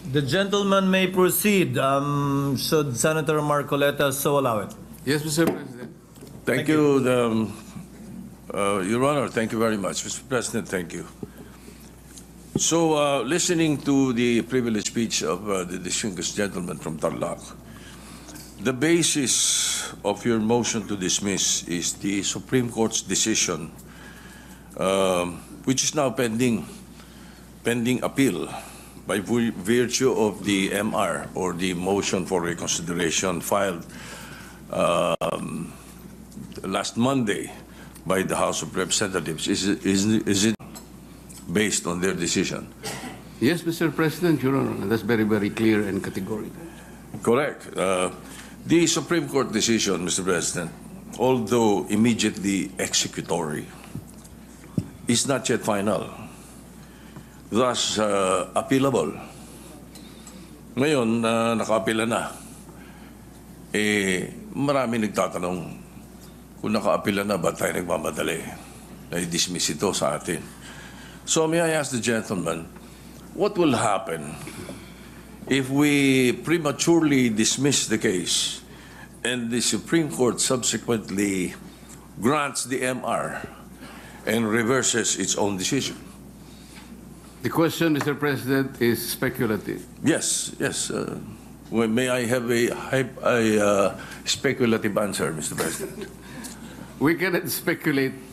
The gentleman may proceed, should Senator Marcoleta so allow it. Yes, Mr. President. Thank you, Your Honor. Thank you very much. Mr. President, thank you. So, listening to the privileged speech of the distinguished gentleman from Tarlac, the basis of your motion to dismiss is the Supreme Court's decision, which is now pending appeal by virtue of the MR, or the motion for reconsideration filed last Monday by the House of Representatives. Is it based on their decision? Yes, Mr. President, Your Honor. That's very, very clear and categorical. Correct. The Supreme Court decision, Mr. President, although immediately executory, is not yet final, thus appealable. Ngayon, naka-apela na. Marami nagtatanong kung naka-apela na, ba't tayo nagmamadali na i-dismiss ito sa atin? So may I ask the gentleman, what will happen if we prematurely dismiss the case and the Supreme Court subsequently grants the MR and reverses its own decision? The question, Mr. President, is speculative. Yes, yes. May I have a speculative answer, Mr. President? We cannot speculate.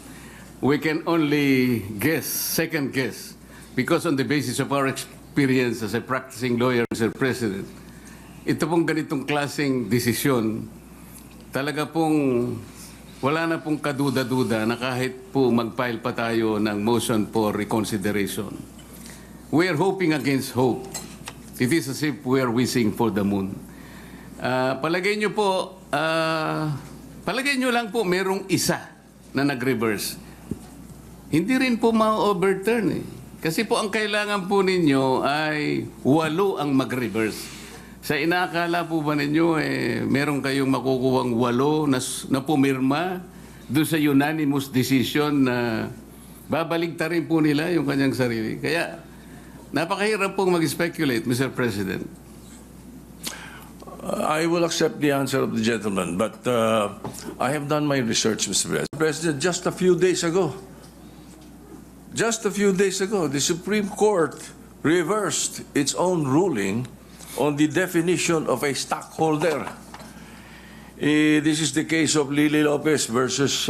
We can only guess, second guess, because on the basis of our experience as a practicing lawyer, Mr. President, ito pong ganitong klaseng desisyon, talaga pong wala na pong kaduda-duda na kahit po mag-file pa tayo ng motion for reconsideration. We are hoping against hope. It is as if we are wishing for the moon. Palagay nyo po, palagay nyo lang po merong isa na nag-reverse. Hindi rin po ma-overturn eh. Kasi po ang kailangan po ninyo ay 8 ang mag-reverse. Sa inaakala po ba ninyo, meron kayong makukuhang 8 na pumirma doon sa unanimous decision na babaligtarin po nila yung kanyang sarili. Kaya napakahirap pong mag-speculate, Mr. President. I will accept the answer of the gentleman, but I have done my research, Mr. President. Just a few days ago, the Supreme Court reversed its own ruling on the definition of a stockholder. This is the case of Lily Lopez versus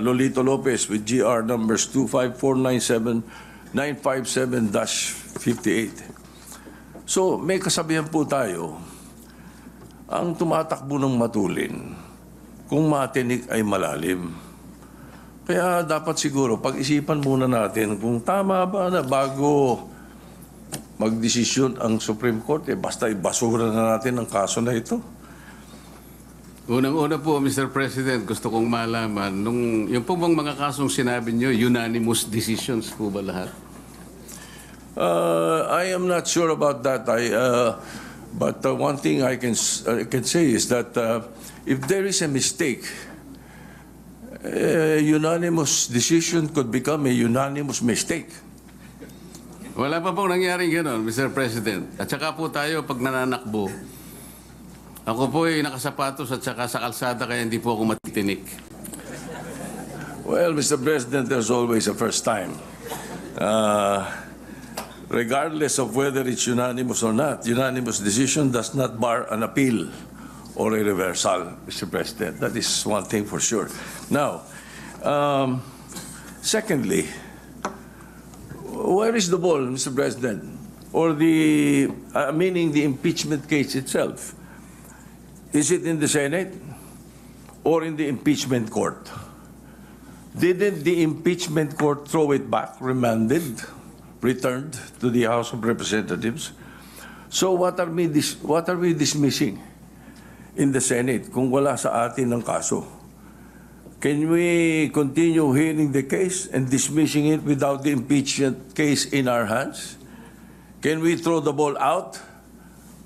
Lolito Lopez with GR numbers 25497-957-58. So, may kasabihan po tayo, ang tumatakbo ng matulin, kung matinik ay malalim. Kaya dapat siguro pag-isipan muna natin kung tama ba na bago magdesisyon ang Supreme Court, basta ibasura na natin ang kaso na ito. Unang-una po, Mr. President, gusto kong malaman, yung po bang mga kasong sinabi nyo, unanimous decisions po ba lahat? I am not sure about that. But one thing I can say is that if there is a mistake, a unanimous decision could become a unanimous mistake. Wala pa pong nangyaring gano'n, Mr. President. At saka po tayo, pag nananakbo, ako po ay nakasapatos at saka sa kalsada kaya hindi po ako matitinik. Well, Mr. President, there's always a first time. Regardless of whether it's unanimous or not, unanimous decision does not bar an appeal or a reversal, Mr. President. That is one thing for sure. Now, secondly, where is the ball, Mr. President? Or meaning the impeachment case itself? Is it in the Senate or in the impeachment court? Didn't the impeachment court throw it back, remanded, returned to the House of Representatives? So what are we dismissing in the Senate kung wala sa atin ng kaso? Can we continue hearing the case and dismissing it without the impeachment case in our hands? Can we throw the ball out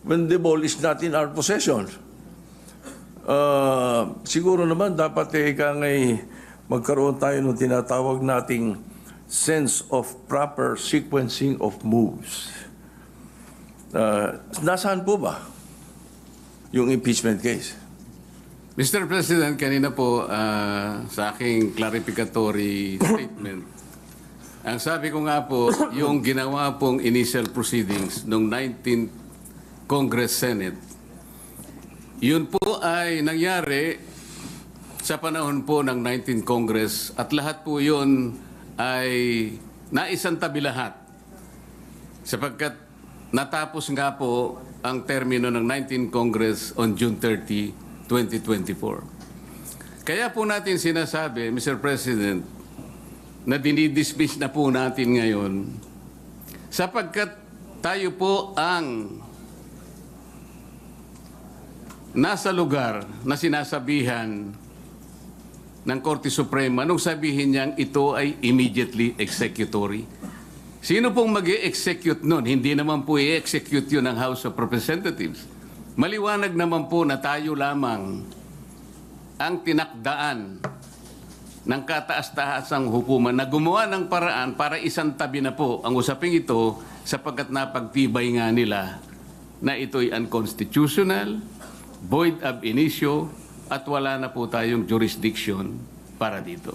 when the ball is not in our possession? Siguro naman dapat magkaroon tayo ng tinatawag nating sense of proper sequencing of moves. Nasaan po ba yung impeachment case? Mr. President, kanina po sa aking clarificatory statement, ang sabi ko nga po, yung ginawa pong initial proceedings noong 19th Congress Senate, yun po ay nangyari sa panahon po ng 19th Congress at lahat po yun ay naisantabi lahat sapagkat natapos nga po ang termino ng 19th Congress on June 30, 2024. Kaya po natin sinasabi, Mr. President, na dinidismiss na po natin ngayon sapagkat tayo po ang nasa lugar na sinasabihan ng Korte Suprema nung sabihin niyang ito ay immediately executory. Sino pong mag-i-execute nun? Hindi naman po i-execute yun ng House of Representatives. Maliwanag naman po na tayo lamang ang tinakdaan ng kataas-taasang hukuman na gumawa ng paraan para isang tabi na po ang usaping ito sapagkat napagtibay nga nila na ito'y unconstitutional, void ab initio, at wala na po tayong jurisdiction para dito.